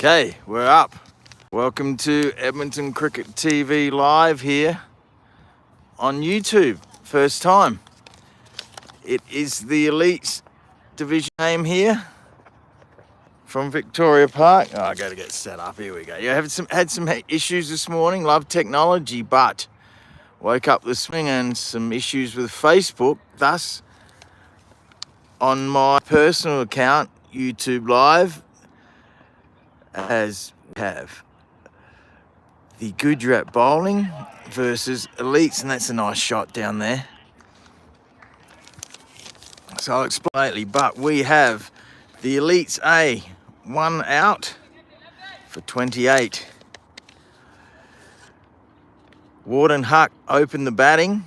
Okay, we're up. Welcome to Edmonton Cricket TV live here on YouTube. First time. It is the Elite Division game here from Victoria Park. Oh, I got to get set up. Here we go. Yeah, had some issues this morning. Love technology, but woke up this morning and some issues with Facebook. Thus, on my personal account, YouTube Live, as we have the Gujarat bowling versus Elites, and that's a nice shot down there. So I'll explain lately, but we have the Elites A, 1 out for 28. Warden Huck opened the batting,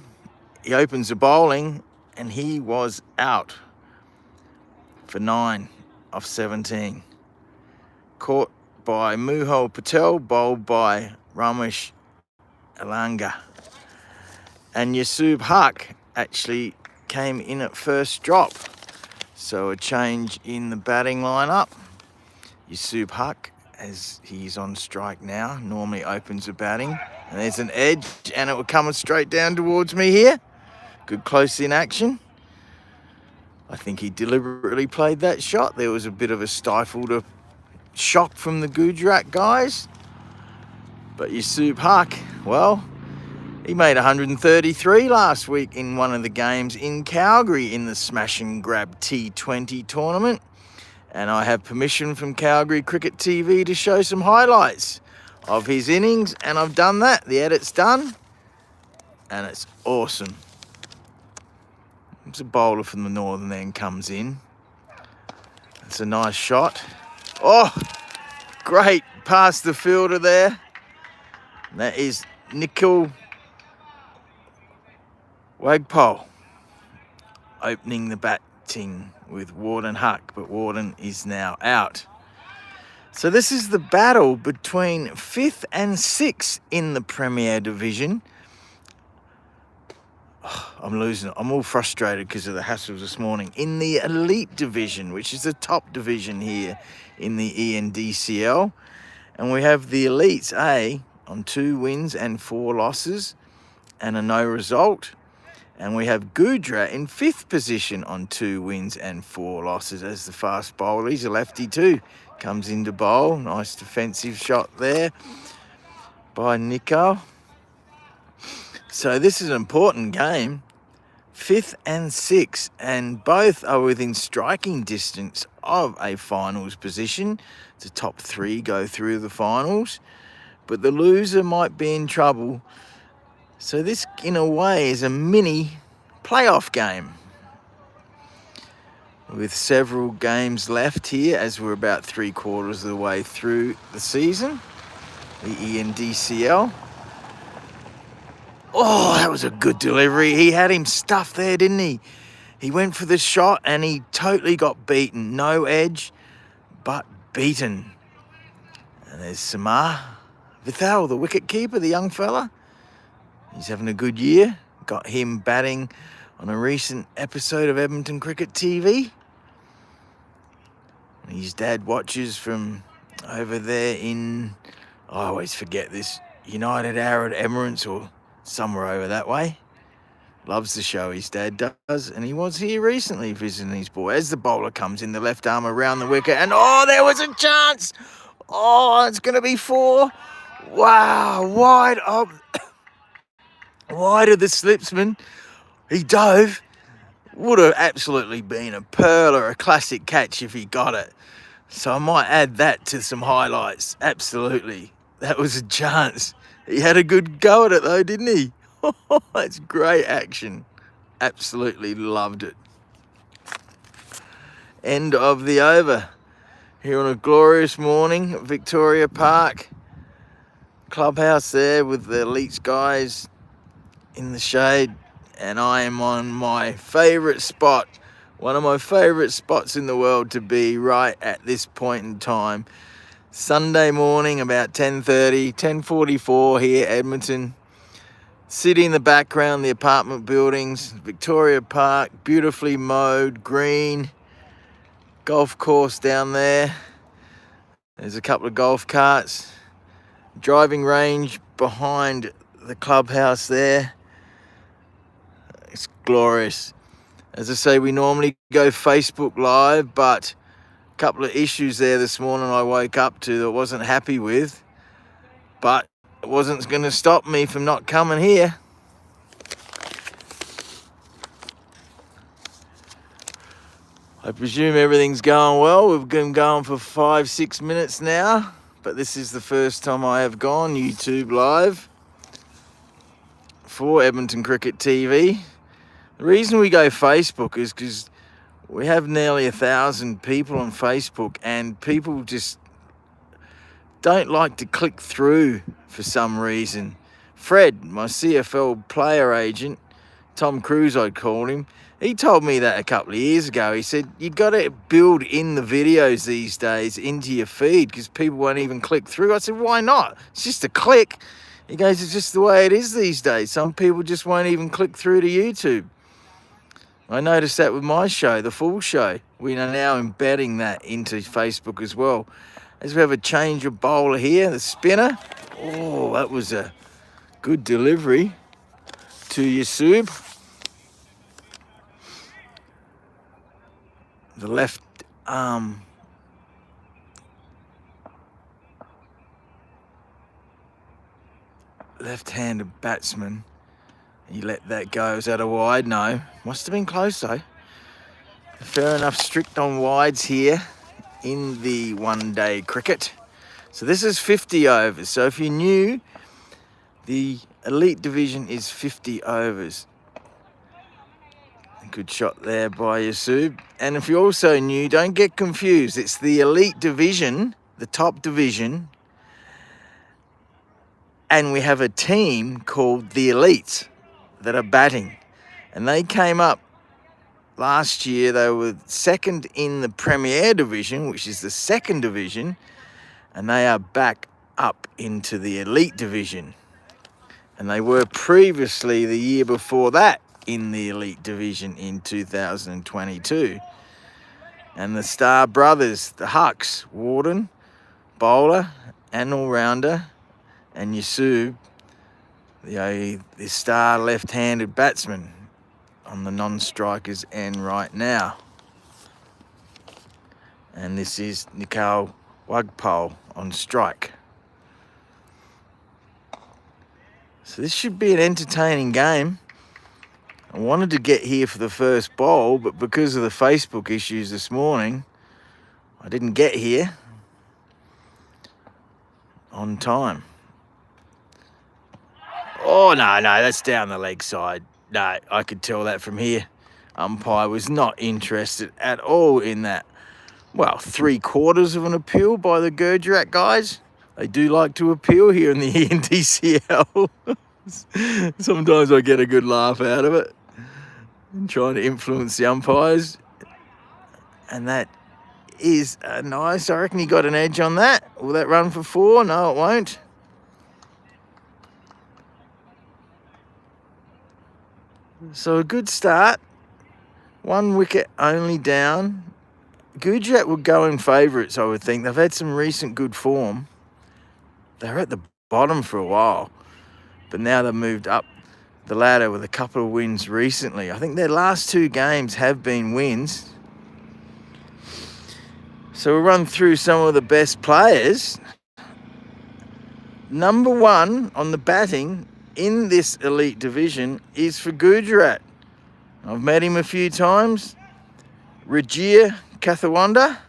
he opens the bowling, and he was out for 9 off 17. Caught by Muhal Patel, bowled by Ramesh Alanga. And Yusuf Huck actually came in at first drop. So a change in the batting lineup. Yusuf Huck, as he's on strike now, normally opens the batting. And there's an edge, and it will come straight down towards me here. Good close-in action. I think he deliberately played that shot. There was a bit of a stifled shock from the Gujarat guys. But Yusuf Huck, well, he made 133 last week in one of the games in Calgary in the Smash and Grab T20 tournament. And I have permission from Calgary Cricket TV to show some highlights of his innings, and I've done that. The edit's done, and it's awesome. It's a bowler from the northern end comes in. It's a nice shot. Oh, great past the fielder there. That is Nikhil Wagpal opening the batting with Warden Huck, but Warden is now out. So this is the battle between 5th and 6th in the Premier Division. Oh, I'm losing it. I'm all frustrated because of the hassles this morning. In the Elite Division, which is the top division here in the E&DCL. And we have the Elites A on 2 wins and 4 losses and a no result. And we have Gujarat in 5th position on 2 wins and 4 losses as the fast bowler. He's a lefty too. Comes into bowl. Nice defensive shot there by Nico. So this is an important game. 5th and 6th, and both are within striking distance of a finals position. The top 3 go through the finals, but the loser might be in trouble. So this, in a way, is a mini playoff game with several games left here as we're about 3/4 of the way through the season, the E&DCL. Oh, that was a good delivery. He had him stuffed there, didn't he? He went for the shot and he totally got beaten. No edge, but beaten. And there's Samar Vithal, the wicket keeper, the young fella. He's having a good year. Got him batting on a recent episode of Edmonton Cricket TV. His dad watches from over there in, I always forget this, United Arab Emirates or somewhere over that way. Loves the show, his dad does. And he was here recently visiting his boy. As the bowler comes in, the left arm around the wicket. And oh, there was a chance. Oh, it's going to be 4. Wow, wide up. Wide of the slipsman. He dove. Would have absolutely been a pearl or a classic catch if he got it. So I might add that to some highlights. Absolutely. That was a chance. He had a good go at it though, didn't he? That's great action. Absolutely loved it. End of the over. Here on a glorious morning at Victoria Park. Clubhouse there with the Elites guys in the shade. And I am on my favourite spot. One of my favourite spots in the world to be right at this point in time. Sunday morning, about 10:30, 10:44 here, Edmonton. City in the background, the apartment buildings, Victoria Park, beautifully mowed, green, golf course down there. There's a couple of golf carts. Driving range behind the clubhouse there. It's glorious. As I say, we normally go Facebook Live, but a couple of issues there this morning I woke up to that I wasn't happy with. But it wasn't going to stop me from not coming here. I presume everything's going well. We've been going for 5-6 minutes now, but this is the first time I have gone YouTube Live for Edmonton Cricket TV. The reason we go Facebook is because we have nearly 1,000 people on Facebook, and people just don't like to click through for some reason. Fred, my CFL player agent, Tom Cruise I'd call him, he told me that a couple of years ago. He said, you got to build in the videos these days into your feed because people won't even click through. I said, why not? It's just a click. He goes, it's just the way it is these days. Some people just won't even click through to YouTube. I noticed that with my show, the full show. We are now embedding that into Facebook as well. As we have a change of bowler here, the spinner. Oh, that was a good delivery to Yusub. The left arm left-handed batsman. He let that go. Was that a wide? No. Must have been close though. Fair enough, strict on wides here in the one-day cricket. So this is 50 overs. So if you're new, the Elite Division is 50 overs. Good shot there by Yusub. And if you're also new, don't get confused. It's the Elite Division, the top division. And we have a team called the Elites that are batting. And they came up last year. They were second in the Premier Division, which is the second division. And they are back up into the Elite Division. And they were previously the year before that in the Elite Division in 2022. And the Star Brothers, the Hucks, Warden, bowler and all-rounder, and Yusub, the star left-handed batsman on the non-strikers end right now. And this is Nikal Wagpal on strike. So this should be an entertaining game. I wanted to get here for the first bowl, but because of the Facebook issues this morning, I didn't get here on time. Oh, no, that's down the leg side. No, I could tell that from here. Umpire was not interested at all in that. Well, 3/4 of an appeal by the Gujarat guys. They do like to appeal here in the E&DCL. Sometimes I get a good laugh out of it. I'm trying to influence the umpires. And that is nice. I reckon he got an edge on that. Will that run for 4? No, it won't. So a good start. 1 wicket only down. Gujarat would go in favourites, I would think. They've had some recent good form. They were at the bottom for a while, but now they've moved up the ladder with a couple of wins recently. I think their last 2 games have been wins. So we'll run through some of the best players. Number 1 on the batting in this Elite Division is for Gujarat. I've met him a few times. Rajir Kathawanda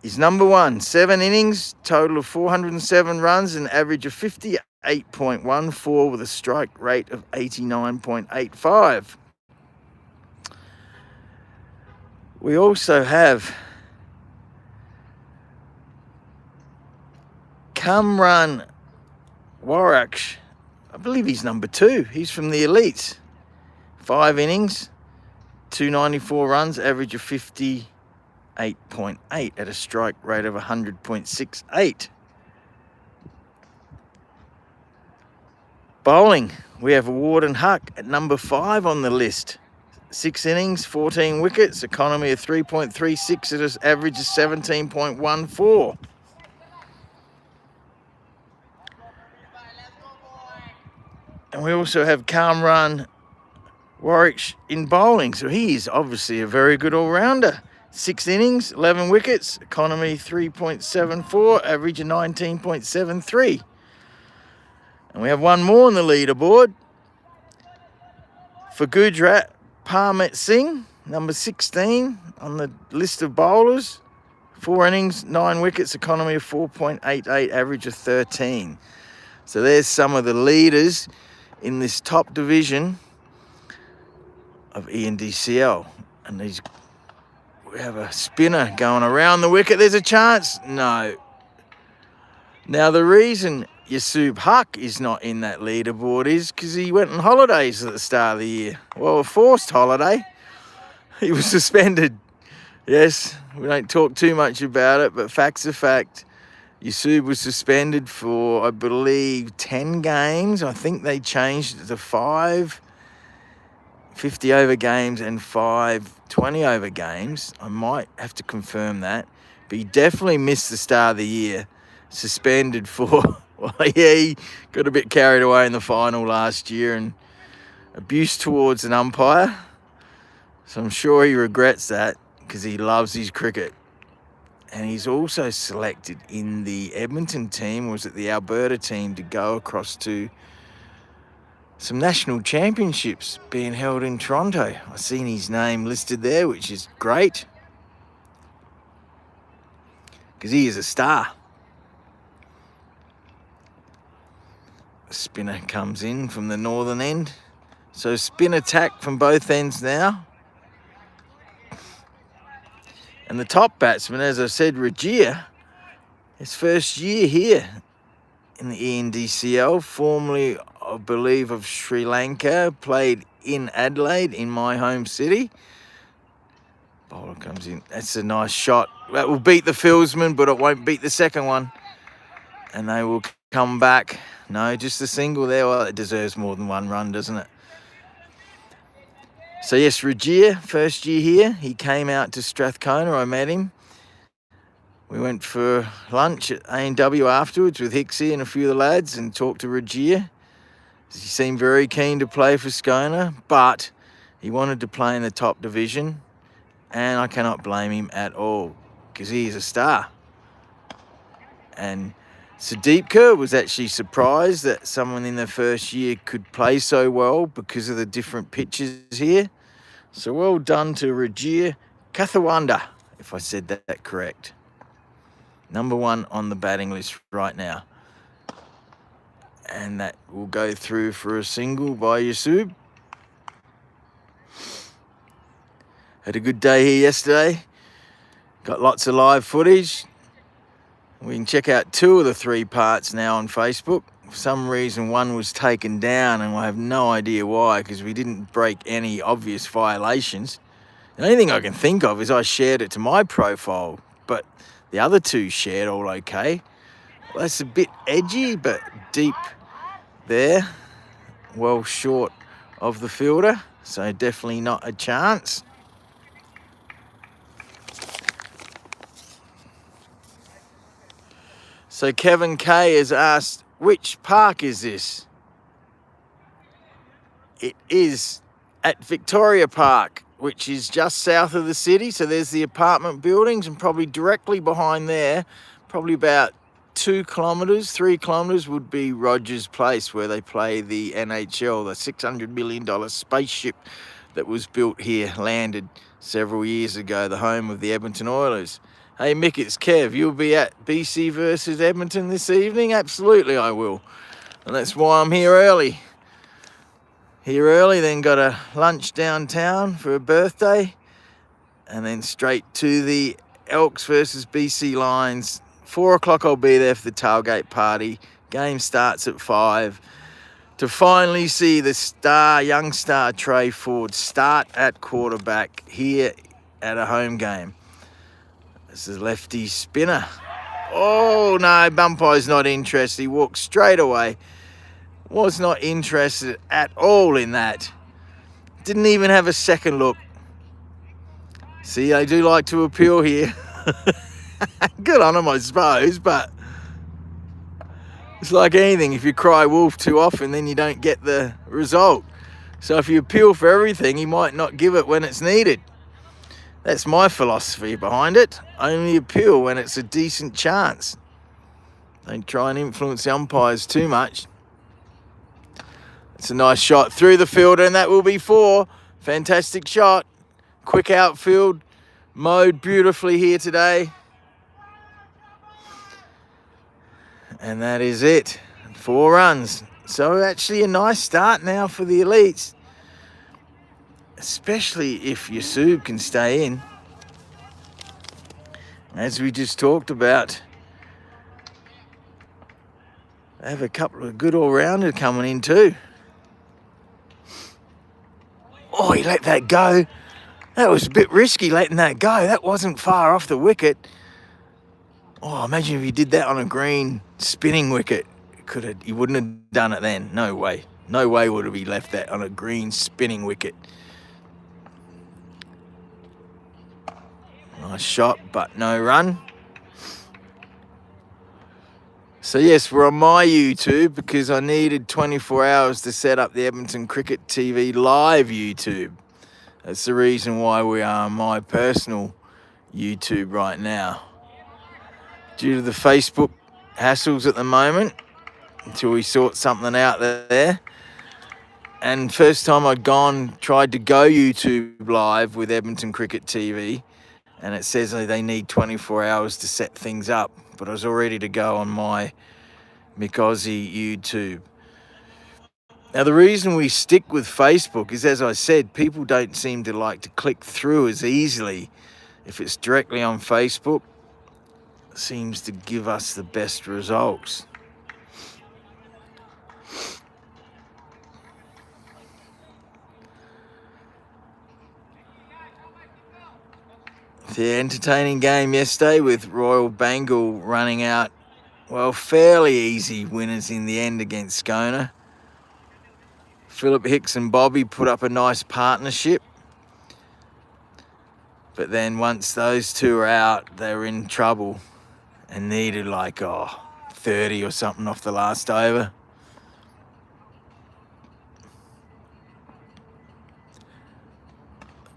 is number 1. 7 innings, total of 407 runs, an average of 58.14 with a strike rate of 89.85. We also have Kamran Waraksh. I believe he's number 2. He's from the Elites. 5 innings, 294 runs, average of 58.8 at a strike rate of 100.68. Bowling, we have Warden Huck at number 5 on the list. 6 innings, 14 wickets, economy of 3.36 at an average of 17.14. And we also have Kamran Warwick in bowling. So he is obviously a very good all-rounder. 6 innings, 11 wickets, economy 3.74, average of 19.73. And we have one more on the leaderboard. For Gujarat, Parmet Singh, number 16 on the list of bowlers. 4 innings, 9 wickets, economy of 4.88, average of 13. So there's some of the leaders in this top division of E&DCL. And we have a spinner going around the wicket. There's a chance. No. Now, the reason Yusuf Huck is not in that leaderboard is because he went on holidays at the start of the year. Well, a forced holiday. He was suspended. Yes, we don't talk too much about it, but facts are fact. Yusuf was suspended for, I believe, 10 games. I think they changed it to 5 50-over games and 5 20-over games. I might have to confirm that. But he definitely missed the start of the year. Suspended for, well, yeah, he got a bit carried away in the final last year and abuse towards an umpire. So I'm sure he regrets that because he loves his cricket. And he's also selected in the Edmonton team, was it the Alberta team, to go across to some national championships being held in Toronto. I've seen his name listed there, which is great because he is a star. The spinner comes in from the northern end. So spin attack from both ends now. And the top batsman, as I said, Rajia, his first year here in the E&DCL, formerly, I believe, of Sri Lanka, played in Adelaide, in my home city. Bowler comes in. That's a nice shot. That will beat the fieldsman, but it won't beat the second one. And they will come back. No, just a single there. Well, it deserves more than 1 run, doesn't it? So yes, Rajia, first year here. He came out to Strathcona. I met him. We went for lunch at A&W afterwards with Hicksy and a few of the lads and talked to Rajia. He seemed very keen to play for Scona, but he wanted to play in the top division, and I cannot blame him at all because he is a star. And Sudeepka was actually surprised that someone in their first year could play so well because of the different pitches here. So well done to Rajia Kathawanda, if I said that correct. Number 1 on the batting list right now. And that will go through for a single by Yusuf. Had a good day here yesterday. Got lots of live footage. We can check out 2 of the 3 parts now on Facebook. For some reason, one was taken down, and I have no idea why, because we didn't break any obvious violations. The only thing I can think of is I shared it to my profile, but the other 2 shared all okay. Well, that's a bit edgy, but deep there. Well short of the fielder, so definitely not a chance. So Kevin K has asked, which park is this? It is at Victoria Park, which is just south of the city. So there's the apartment buildings, and probably directly behind there, probably about 2 kilometres, 3 kilometres would be Rogers Place, where they play the NHL, the $600 million spaceship that was built here, landed several years ago, the home of the Edmonton Oilers. Hey Mick, it's Kev. You'll be at BC versus Edmonton this evening? Absolutely I will. And that's why I'm here early. Here early, then got a lunch downtown for a birthday. And then straight to the Elks versus BC Lions. 4 o'clock I'll be there for the tailgate party. Game starts at 5. To finally see the young star Trey Ford start at quarterback here at a home game. This is lefty spinner. Oh, no, umpire's not interested. He walked straight away. Was not interested at all in that. Didn't even have a second look. See, they do like to appeal here. Good on him, I suppose, but It's like anything. If you cry wolf too often, then you don't get the result. So if you appeal for everything, you might not give it when it's needed. That's my philosophy behind it. Only appeal when it's a decent chance. Don't try and influence the umpires too much. It's a nice shot through the fielder, and that will be 4. Fantastic shot. Quick outfield. Mowed beautifully here today. And that is it. 4 runs. So actually a nice start now for the Elites. Especially if Yusub can stay in. As we just talked about, they have a couple of good all-rounders coming in too. Oh, he let that go. That was a bit risky letting that go. That wasn't far off the wicket. Oh, imagine if he did that on a green spinning wicket. He wouldn't have done it then. No way. No way would have he left that on a green spinning wicket. Nice shot, but no run. So yes, we're on my YouTube because I needed 24 hours to set up the Edmonton Cricket TV live YouTube. That's the reason why we are on my personal YouTube right now. Due to the Facebook hassles at the moment, until we sort something out there. And first time I'd tried to go YouTube live with Edmonton Cricket TV, and it says they need 24 hours to set things up. But I was all ready to go on my Aussie YouTube. Now, the reason we stick with Facebook is, as I said, people don't seem to like to click through as easily. If it's directly on Facebook, it seems to give us the best results. The entertaining game yesterday with Royal Bengal running out, well, fairly easy winners in the end against Skona. Philip Hicks and Bobby put up a nice partnership. But then once those two are out, they were in trouble and needed 30 or something off the last over.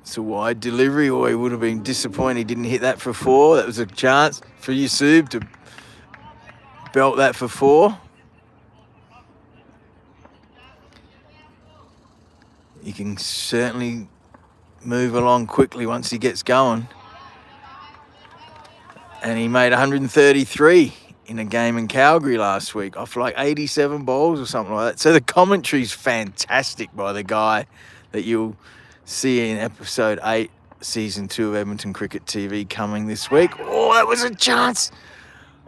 It's a wide delivery, or he would have been disappointed he didn't hit that for 4. That was a chance for Yusub to belt that for 4. He can certainly move along quickly once he gets going. And he made 133 in a game in Calgary last week off 87 balls or something like that. So the commentary's fantastic by the guy that you'll see in episode 8, season 2 of Edmonton Cricket TV coming this week. Oh, that was a chance.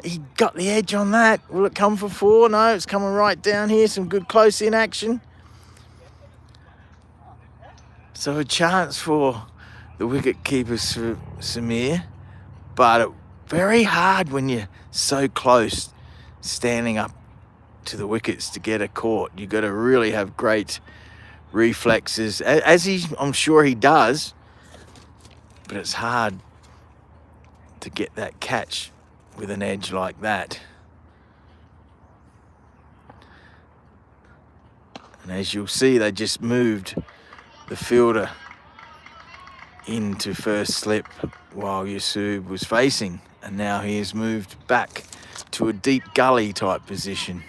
He got the edge on that. Will it come for 4? No, it's coming right down here. Some good close-in action. So a chance for the wicket-keeper, Samir. But very hard when you're so close, standing up to the wickets to get a caught. You've got to really have great reflexes, I'm sure he does, but it's hard to get that catch with an edge like that. And as you'll see, they just moved the fielder into first slip while Yusub was facing, and now he has moved back to a deep gully type position.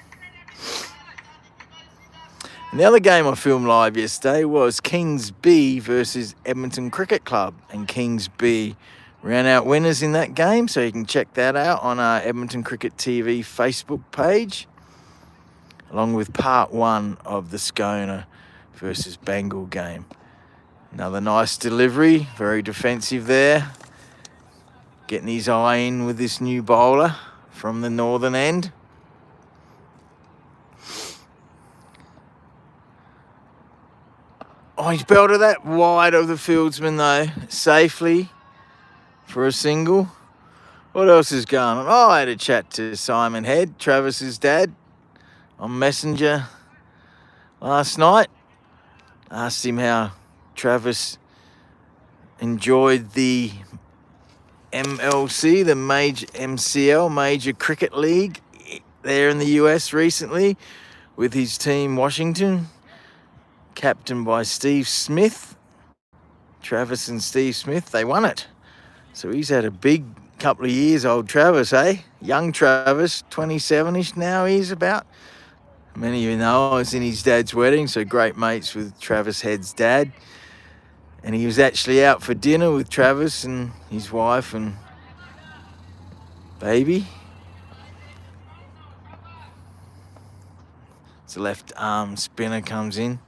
And the other game I filmed live yesterday was Kings B versus Edmonton Cricket Club, and Kings B ran out winners in that game, so you can check that out on our Edmonton Cricket TV Facebook page, along with part 1 of the Skona versus Bengal game. Another nice delivery, very defensive there. Getting his eye in with this new bowler from the northern end. Oh, he's belted that wide of the fieldsman though, safely for a single. What else is going on? Oh, I had a chat to Simon Head, Travis's dad, on Messenger last night. Asked him how Travis enjoyed the MLC, the major MCL, Major Cricket League there in the US recently with his team Washington, captained by Steve Smith. Travis and Steve Smith, they won it. So he's had a big couple of years, old Travis, eh? Young Travis, 27-ish now he's about. Many of you know I was in his dad's wedding, so great mates with Travis Head's dad. And he was actually out for dinner with Travis and his wife and baby. So left arm spinner comes in.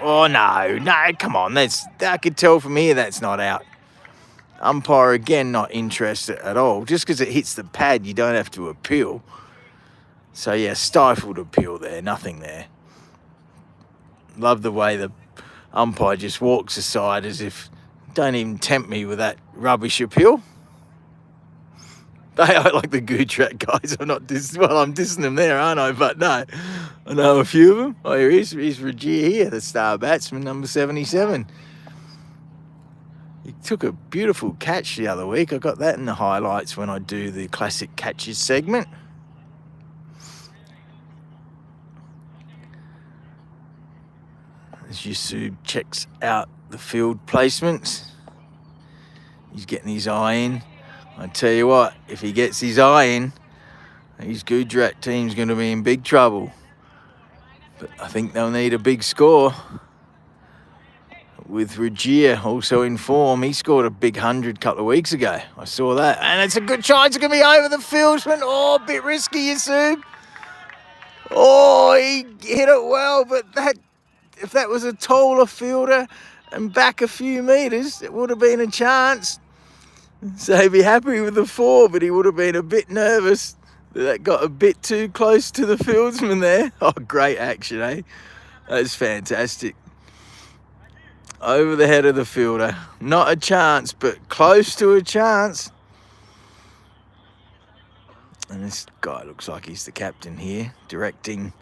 Oh, no, come on. I could tell from here that's not out. Umpire, again, not interested at all. Just because it hits the pad, you don't have to appeal. So, yeah, stifled appeal there. Nothing there. Love the way the umpire just walks aside as if, don't even tempt me with that rubbish appeal. They are like the Gujarat guys. I'm dissing them there, aren't I? But no, I know a few of them. Oh, here he is. Here's Rajir here, the star batsman, number 77. He took a beautiful catch the other week. I got that in the highlights when I do the classic catches segment. As Yusuf checks out the field placements, he's getting his eye in. I tell you what, if he gets his eye in, his Gujarat team's going to be in big trouble. But I think they'll need a big score. With Rajir also in form, he scored a big 100 a couple of weeks ago. I saw that. And it's a good chance. It's going to be over the fieldsman. Oh, a bit risky, Yusuf. Oh, he hit it well, but if that was a taller fielder and back a few metres, it would have been a chance. So he'd be happy with the 4, but he would have been a bit nervous that got a bit too close to the fieldsman there. Oh, great action, eh? That's fantastic. Over the head of the fielder. Not a chance, but close to a chance. And this guy looks like he's the captain here, directing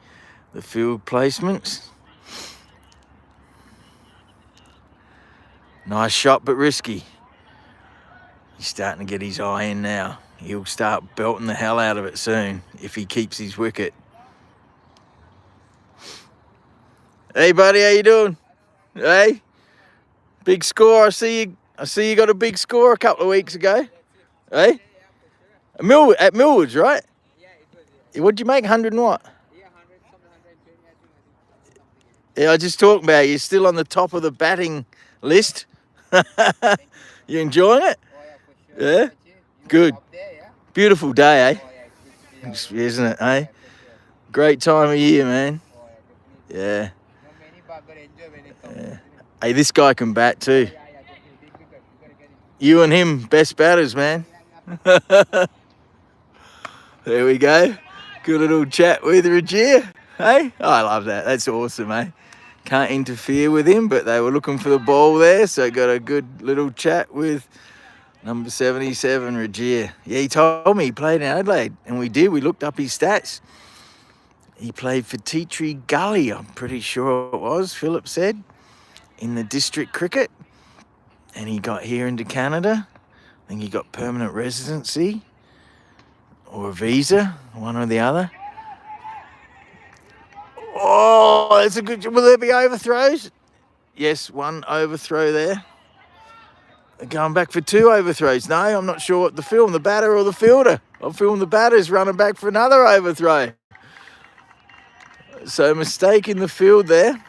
the field placements. Nice shot, but risky. He's starting to get his eye in now. He'll start belting the hell out of it soon if he keeps his wicket. Hey, buddy, how you doing? Hey? Big score. I see you got a big score a couple of weeks ago. Hey? At Millwoods, right? Yeah, it was. Yeah. What'd you make? 100 and what? Yeah, 100, something 120, I think. Yeah, I was just talking about you. Still on the top of the batting list. You enjoying it? Oh, yeah, for sure. Yeah? Good. Up there, yeah? Beautiful day, eh? Oh, yeah, it's good. Isn't it, eh? Yeah, for sure. Great time of year, man. Oh, yeah, definitely. Yeah. No, many barber enjoy when it comes. Yeah. Hey, this guy can bat too. Yeah, definitely. Big wicket. You gotta get it. You and him, best batters, man. There we go. Good little chat with Rajir. Hey? Oh, I love that. That's awesome, eh? Can't interfere with him, but they were looking for the ball there, so got a good little chat with number 77, Rajir. Yeah, he told me he played in Adelaide, and we did. We looked up his stats. He played for Tea Tree Gully, I'm pretty sure it was, Philip said, in the district cricket. And he got here into Canada. I think he got permanent residency or a visa, one or the other. Oh, that's a good... Will there be overthrows? Yes, one overthrow there. They're going back for 2 overthrows. No, I'm not sure what the film, the batter or the fielder. I'll film the batter's running back for another overthrow. So mistake in the field there.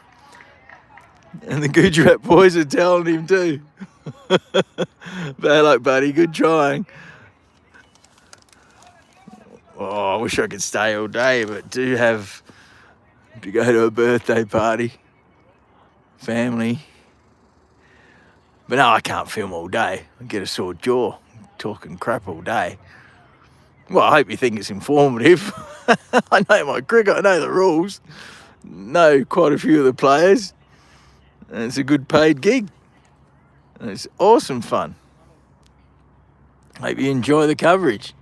And the Gujarat boys are telling him too. Bad luck, buddy. Good trying. Oh, I wish I could stay all day, but do have to go to a birthday party. Family. But no, I can't film all day. I get a sore jaw talking crap all day. Well, I hope you think it's informative. I know my cricket, I know the rules. Know quite a few of the players. And it's a good paid gig. And it's awesome fun. Hope you enjoy the coverage.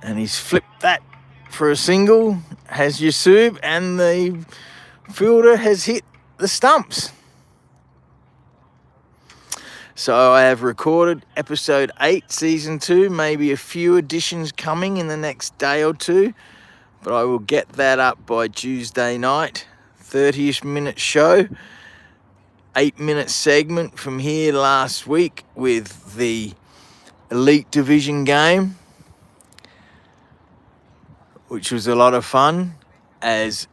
And he's flipped that for a single. Has Yusuf, and the fielder has hit the stumps. So I have recorded episode 8, season 2, maybe a few additions coming in the next day or two, but I will get that up by Tuesday night. 30-ish minute show, 8-minute segment from here last week with the Elite Division game, which was a lot of fun, as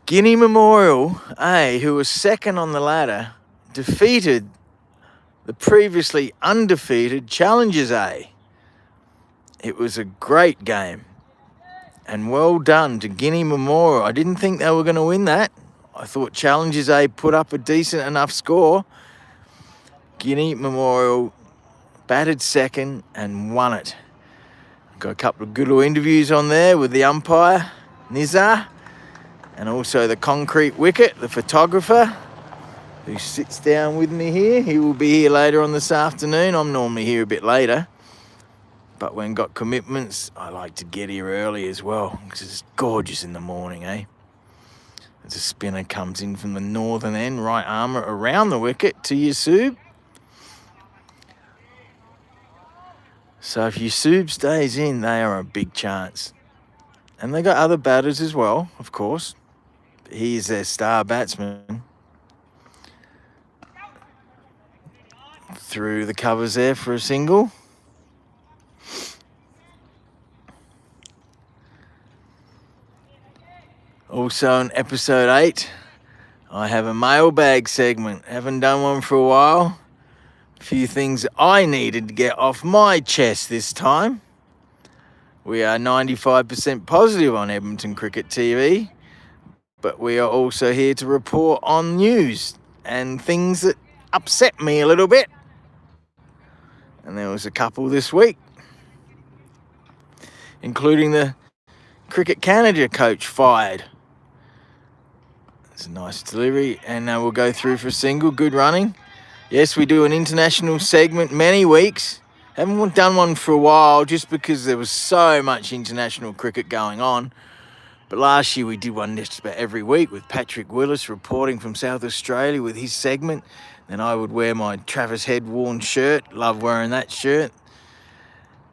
Guinea Memorial A, who was second on the ladder, defeated the previously undefeated Challengers A. It was a great game, and well done to Guinea Memorial. I didn't think they were going to win that. I thought Challengers A put up a decent enough score. Guinea Memorial batted second and won it. Got a couple of good little interviews on there with the umpire, Nizar, and also the concrete wicket, the photographer, who sits down with me here. He will be here later on this afternoon. I'm normally here a bit later, but when got commitments, I like to get here early as well, because it's gorgeous in the morning, eh? As a spinner comes in from the northern end, right armour around the wicket to Yusub. So if Yusub stays in, they are a big chance. And they got other batters as well, of course. But he is their star batsman. Through the covers there for a single. Also in episode 8, I have a mailbag segment. Haven't done one for a while. A few things I needed to get off my chest this time. We are 95% positive on Edmonton Cricket TV, but we are also here to report on news and things that upset me a little bit. And there was a couple this week, including the Cricket Canada coach fired. It's a nice delivery, and we'll go through for a single. Good running. Yes, we do an international segment many weeks. Haven't done one for a while just because there was so much international cricket going on. But last year we did one just about every week with Patrick Willis reporting from South Australia with his segment. Then I would wear my Travis Head worn shirt. Love wearing that shirt.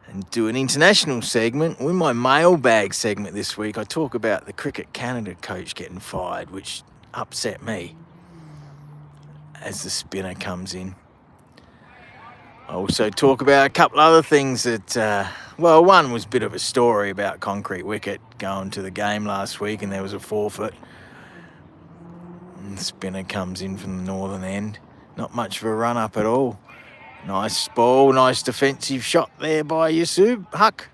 And do an international segment. With my mailbag segment this week, I talk about the Cricket Canada coach getting fired, which upset me as the spinner comes in. I also talk about a couple other things that, one was a bit of a story about concrete wicket going to the game last week, and there was a forfeit. And the spinner comes in from the northern end. Not much of a run-up at all. Nice ball, nice defensive shot there by Yusub Huck.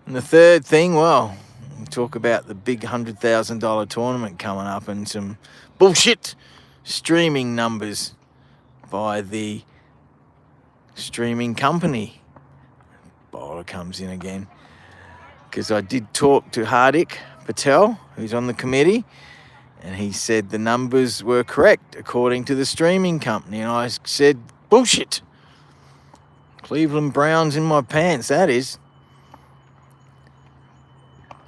And the third thing, we talk about the big $100,000 tournament coming up and some bullshit streaming numbers by the streaming company. Bowler comes in again. Because I did talk to Hardik Patel, who's on the committee, and he said the numbers were correct according to the streaming company. And I said, bullshit. Cleveland Browns in my pants, that is.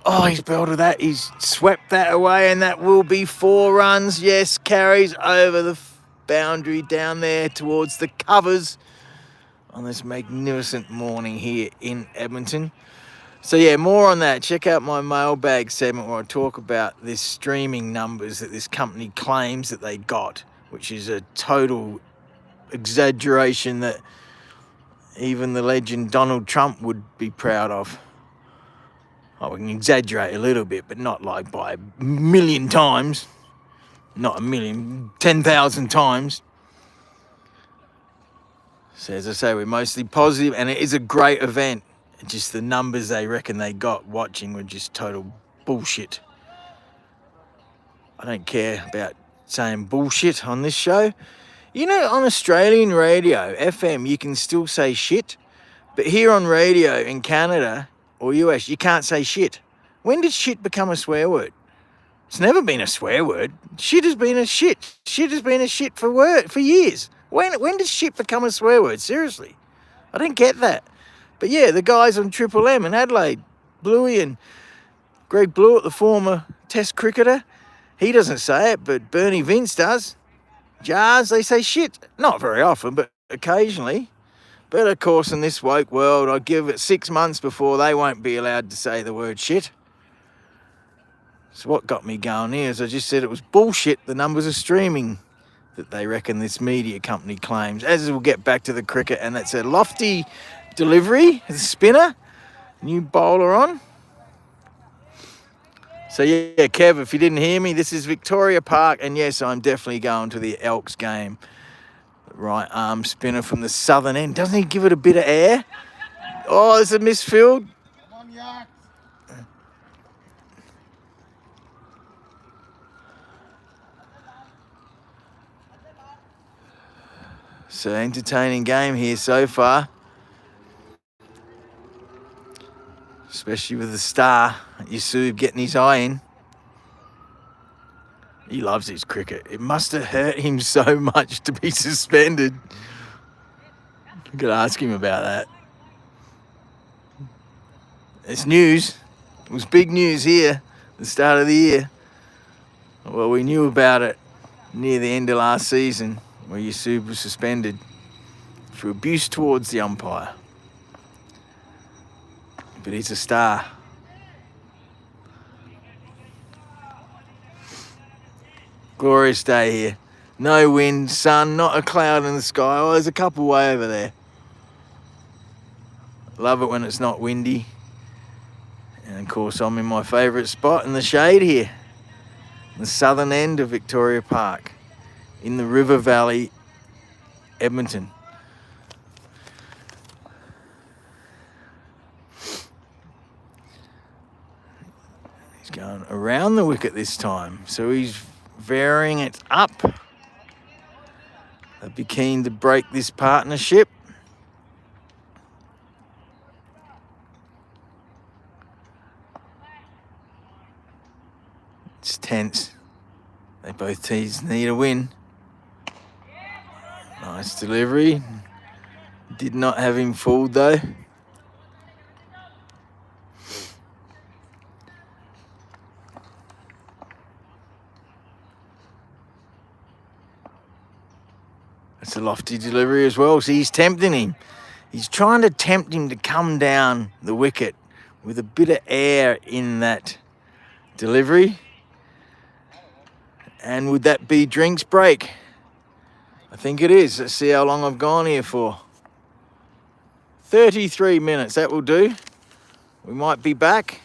Oh, he's belted that. He's swept that away, and that will be 4 runs. Yes, carries over the boundary down there towards the covers on this magnificent morning here in Edmonton. So yeah, more on that. Check out my mailbag segment where I talk about this streaming numbers that this company claims that they got, which is a total exaggeration that even the legend Donald Trump would be proud of. I can exaggerate a little bit, but not like by 1,000,000 times. Not 1,000,000, 10,000 times. So as I say, we're mostly positive, and it is a great event. Just the numbers they reckon they got watching were just total bullshit. I don't care about saying bullshit on this show. You know, on Australian radio, FM, you can still say shit. But here on radio in Canada or US, you can't say shit. When did shit become a swear word? It's never been a swear word. Shit has been a shit. Shit has been a shit for years. When did shit become a swear word? Seriously. I don't get that. But yeah, the guys on Triple M in Adelaide, Bluey and Greg Blewett, the former Test cricketer, he doesn't say it, but Bernie Vince does. jars, they say shit. Not very often, but occasionally. But of course, in this woke world, I give it 6 months before they won't be allowed to say the word shit. So what got me going here is I just said it was bullshit, the numbers are streaming, that they reckon this media company claims. As we'll get back to the cricket, and that's a lofty delivery, a spinner, new bowler on. So yeah, Kev, if you didn't hear me, this is Victoria Park, and yes, I'm definitely going to the Elks game. Right arm spinner from the southern end. Doesn't he give it a bit of air? Oh, there's a misfield. Come on, Yak. So entertaining game here so far. Especially with the star, Yusuf getting his eye in. He loves his cricket. It must have hurt him so much to be suspended. I could ask him about that. It's news. It was big news here at the start of the year. Well, we knew about it near the end of last season, where Yusuf was suspended for abuse towards the umpire. But he's a star. Glorious day here. No wind, sun, not a cloud in the sky. Oh, there's a couple way over there. Love it when it's not windy. And of course, I'm in my favourite spot in the shade here, the southern end of Victoria Park, in the River Valley, Edmonton. He's going around the wicket this time, so he's varying it up. They'd be keen to break this partnership. It's tense. They both teams need a win. Nice delivery. Did not have him fooled though. That's a lofty delivery as well. So he's tempting him. He's trying to tempt him to come down the wicket with a bit of air in that delivery. And would that be drinks break? I think it is. Let's see how long I've gone here for. 33 minutes, that will do. We might be back.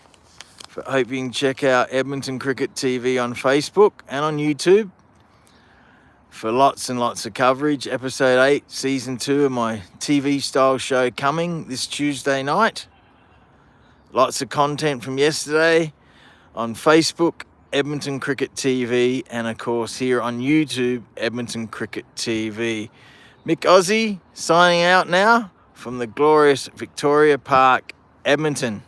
But hope you can check out Edmonton Cricket TV on Facebook and on YouTube for lots and lots of coverage. Episode 8, Season 2 of my TV style show coming this Tuesday night. Lots of content from yesterday on Facebook, Edmonton Cricket TV, and of course here on YouTube, Edmonton Cricket TV. Mick Aussie signing out now from the glorious Victoria Park, Edmonton.